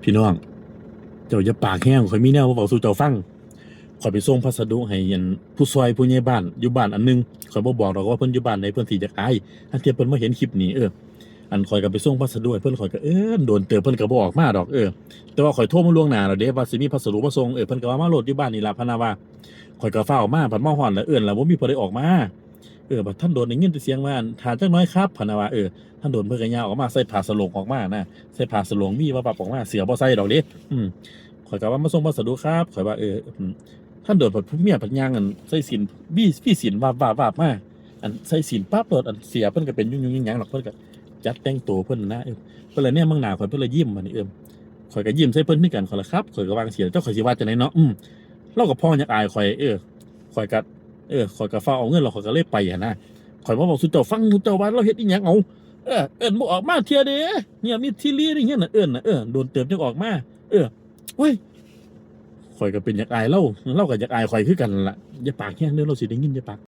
พี่น้องเจ้าอย่าปากแห้งข่อยมีแนวมาเว้าสู่เจ้าฟังข่อยไปส่งพัสดุให้อันผู้ซอยผู้ใหญ่บ้านอยู่บ้านอันหนึงข่อยบ่บอกดอกว่าเพิ่นอยู่บ้านใดเพิ่นสิอยากอายถ้าเทียเพิ่นมาเห็นคลิปนี้อันข่อยก็ไปส่งพัสดุให้เพิ่นข่อยก็โดนเติบเพิ่นก็บ่ออกมาดอกแต่ว่าข่อยโทรมาล่วงหน้าแล้วเด้ว่าสิมีพัสดุมาส่งเพิ่นก็ว่ามาโหลดอยู่บ้านนี่ล่ะพะนะว่าข่อยก็ฟ้าวมาบัดมาฮอดแล้วแล้วบ่มีผู้ใดออกมาบัดท่านโดนได้ยินแต่เสียงว่าอั่นท่าจักหน่อยครับพะนะว่าท่านโดนเพิ่นก็ย่างออกมาใส่ผ้าสโลงออกมานะใส่ผ้าสโลงมีว่าปรับออกมาเสือบ่ใส่ดอกเด้อืม ข่อยก็ว่ามาส่งพัสดุครับข่อยว่าท่านโดดผัดผู้เมียผัดย่างอันใส่สินพี่สินวาบมาอันใส่สินปั๊บโดดอันเสียเพิ่นก็เป็นยุ่งๆหยังๆหรอกเพิ่นก็จัดแต่งตัวเพิ่นนะเพิ่นเลยเนี่ยมั่งหน้าข่อยเพิ่นเลยยิ้มบัดนี้ข่อยก็ยิ้มใส่เพิ่นคือกันข่อยละครับข่อยก็วางเสียเจ้าข่อยสิว่าจังได๋เนาะเราก็พ้ออยากอายข่อยข่อยก็ข่อยก็ฟ้าวเอาเงินแล้วข่อยก็เลยไปหันนะข่อยมาบอกสู่เจ้าฟังสู่เจ้าว่าเราเฮ็ดอีหยังเอาบ่ออกมาเที่ยเด้เนี่ยมีที่ลีนี่เงี้ยน่ะน่ะโดนเติบจังออกมาโอ้ย ข่อยก็เป็นอยากอายเราก็อยากอายข่อยคือกันล่ะอย่าปากแห้งเด้อเราสิได้ยินอย่าปาก